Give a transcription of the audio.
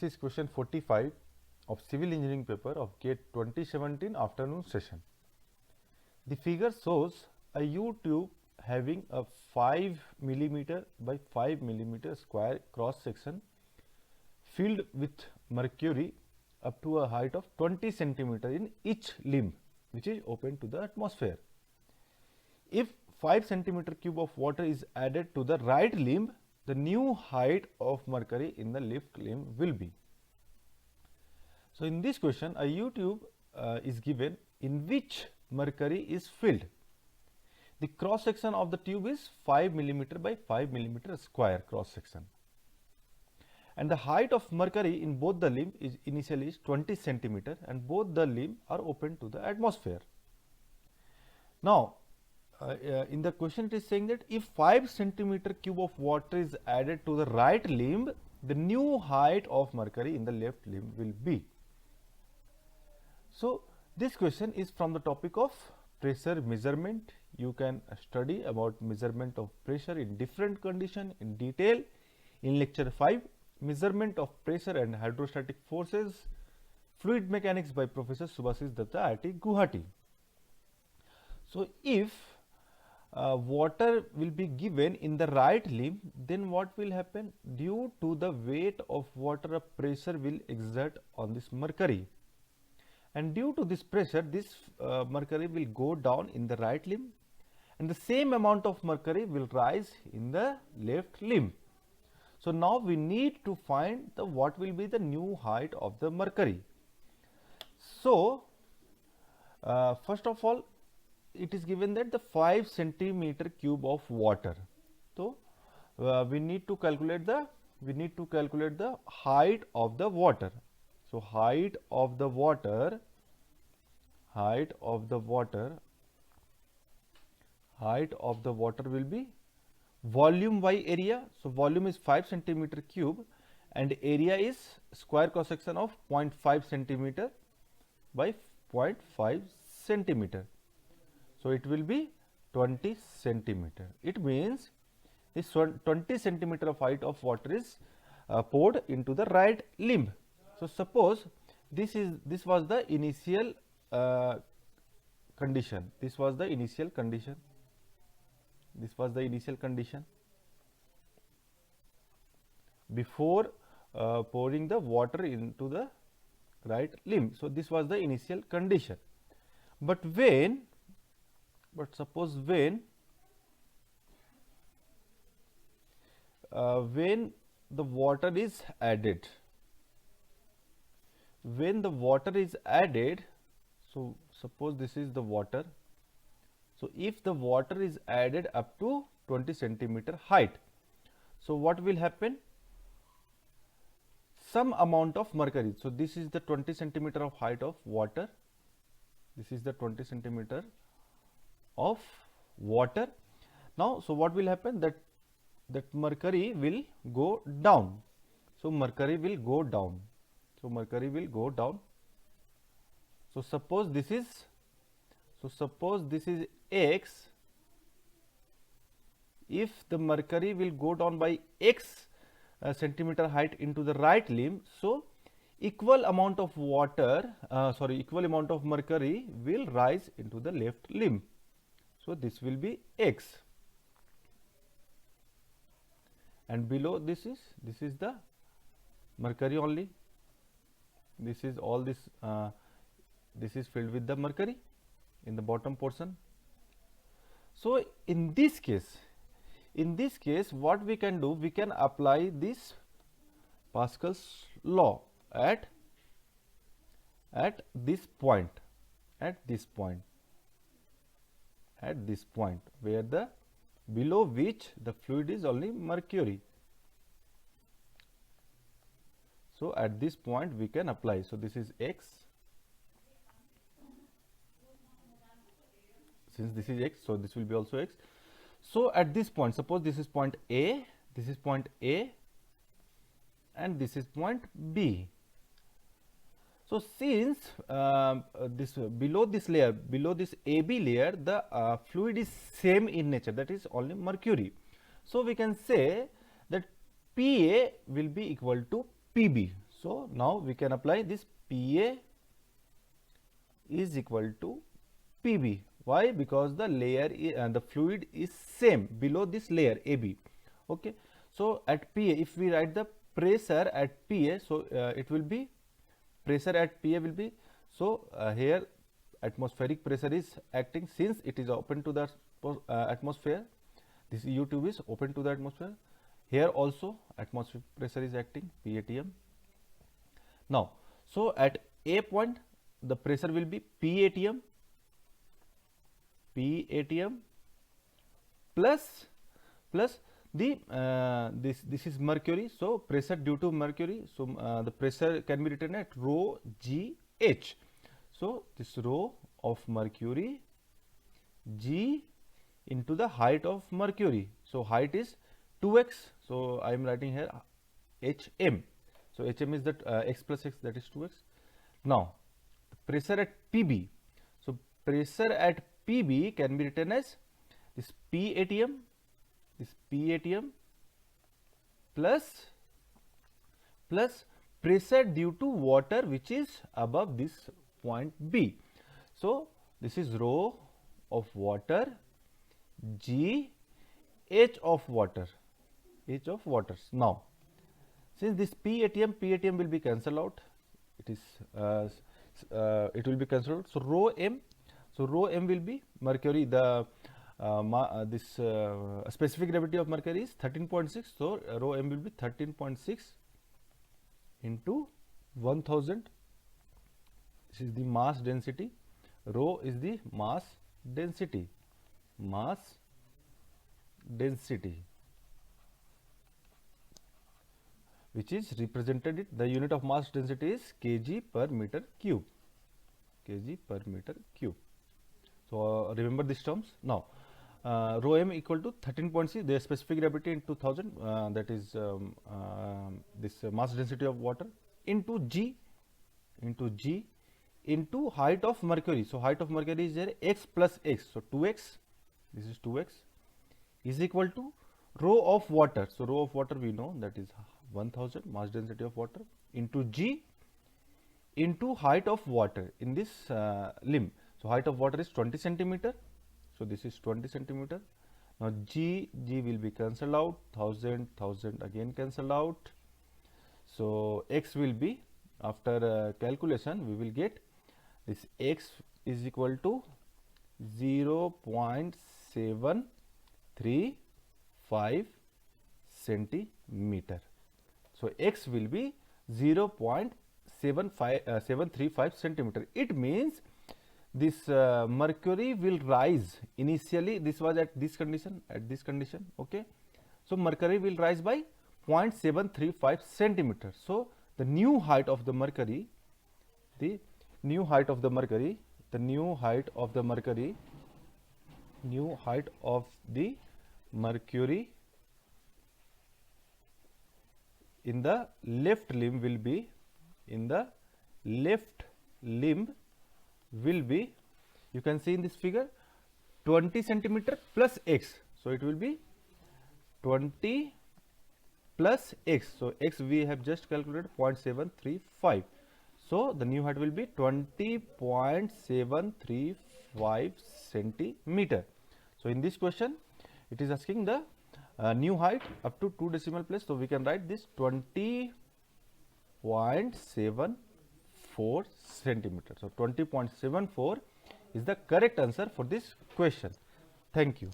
This is question 45 of civil engineering paper of GATE 2017 afternoon session. The figure shows a U-tube having a 5 millimeter by 5 millimeter square cross section filled with mercury up to a height of 20 centimeter in each limb, which is open to the atmosphere. If 5 centimeter cube of water is added to the right limb, the new height of mercury in the left limb will be. So, in this question a U-tube is given in which mercury is filled. The cross section of the tube is 5 millimeter by 5 millimeter square cross section, and the height of mercury in both the limb is initially 20 centimeter, and both the limb are open to the atmosphere. Now, in the question it is saying that if 5 centimeter cube of water is added to the right limb, the new height of mercury in the left limb will be. So, this question is from the topic of pressure measurement. You can study about measurement of pressure in different condition in detail in lecture 5, measurement of pressure and hydrostatic forces, fluid mechanics by Professor Subhasis Datta, IIT Guwahati. So, if water will be given in the right limb, then what will happen? Due to the weight of water, a pressure will exert on this mercury, and due to this pressure, this mercury will go down in the right limb, and the same amount of mercury will rise in the left limb. So, now we need to find the what will be the new height of the mercury. So, first of all, it is given that the 5 centimeter cube of water. So, we need to calculate the height of the water. So, height of the water will be volume by area. So, volume is 5 centimeter cube and area is square cross section of 0.5 centimeter by 0.5 centimeter. So, it will be 20 centimeter. It means this 20 centimeter of height of water is poured into the right limb. So, suppose this was the initial condition. This was the initial condition. Before pouring the water into the right limb. So, this was the initial condition. But suppose when the water is added, so suppose this is the water. So, if the water is added up to 20 centimeter height, so what will happen? Some amount of mercury. So, this is the 20 centimeter of height of water. This is the 20 centimeter of water. Now, so what will happen? That mercury will go down. So, mercury will go down. So, suppose this is x. If the mercury will go down by x centimeter height into the right limb, so equal amount of mercury will rise into the left limb. So, this will be x, and below this is the mercury only. This is all this is filled with the mercury in the bottom portion. So, in this case what we can do, we can apply this Pascal's law at this point, where the below which the fluid is only mercury. So, at this point we can apply. So, this is x. Since this is x, so this will be also x. So, at this point, suppose this is point A, and this is point B. So, since this below this AB layer, the fluid is same in nature, that is only mercury. So, we can say that PA will be equal to PB. So now we can apply this PA is equal to PB. Why? Because the layer the fluid is same below this layer AB. Okay. So at PA, if we write the pressure at PA, so it will be pressure at PA will be, so here atmospheric pressure is acting, since it is open to the atmosphere. This U tube is open to the atmosphere. Here also atmospheric pressure is acting, PATM. Now, so at A point the pressure will be PATM plus the this is mercury, so pressure due to mercury, so the pressure can be written at rho GH. So this rho of mercury G into the height of mercury, so height is 2x, so I am writing here HM. So HM is that x plus x, that is 2x. Now pressure at PB, so pressure at PB can be written as this PATM plus pressure due to water which is above this point B. So this is rho of water G H of water, Now since this PATM will be cancelled out, it will be cancelled out. So rho M will be mercury, the specific gravity of mercury is 13.6, so rho M will be 13.6 into 1000. This is the mass density, rho is the mass density, which is represented, the unit of mass density is kg per meter cube, So remember these terms. Now rho M equal to 13.6, the specific gravity in 2000, that is this mass density of water, into G into height of mercury. So height of mercury is there, x plus x, so 2x, this is 2x, is equal to rho of water. So rho of water we know, that is 1000, mass density of water, into G into height of water in this limb. So height of water is 20 centimeter. So this is 20 centimeter. Now G will be cancelled out, 1000 again cancelled out. So x will be, after calculation we will get this x is equal to 0.735 centimeter. So x will be 0.735 centimeter. It means this mercury will rise. Initially this was at this condition, okay. So mercury will rise by 0.735 centimeter. So the new height of the mercury, in the left limb will be, you can see in this figure, 20 centimeter plus x. So it will be 20 plus x. So x we have just calculated 0.735. So the new height will be 20.735 centimeter. So in this question it is asking the new height up to 2 decimal place. So we can write this 20.74 centimeter. So 20.74 is the correct answer for this question. Thank you.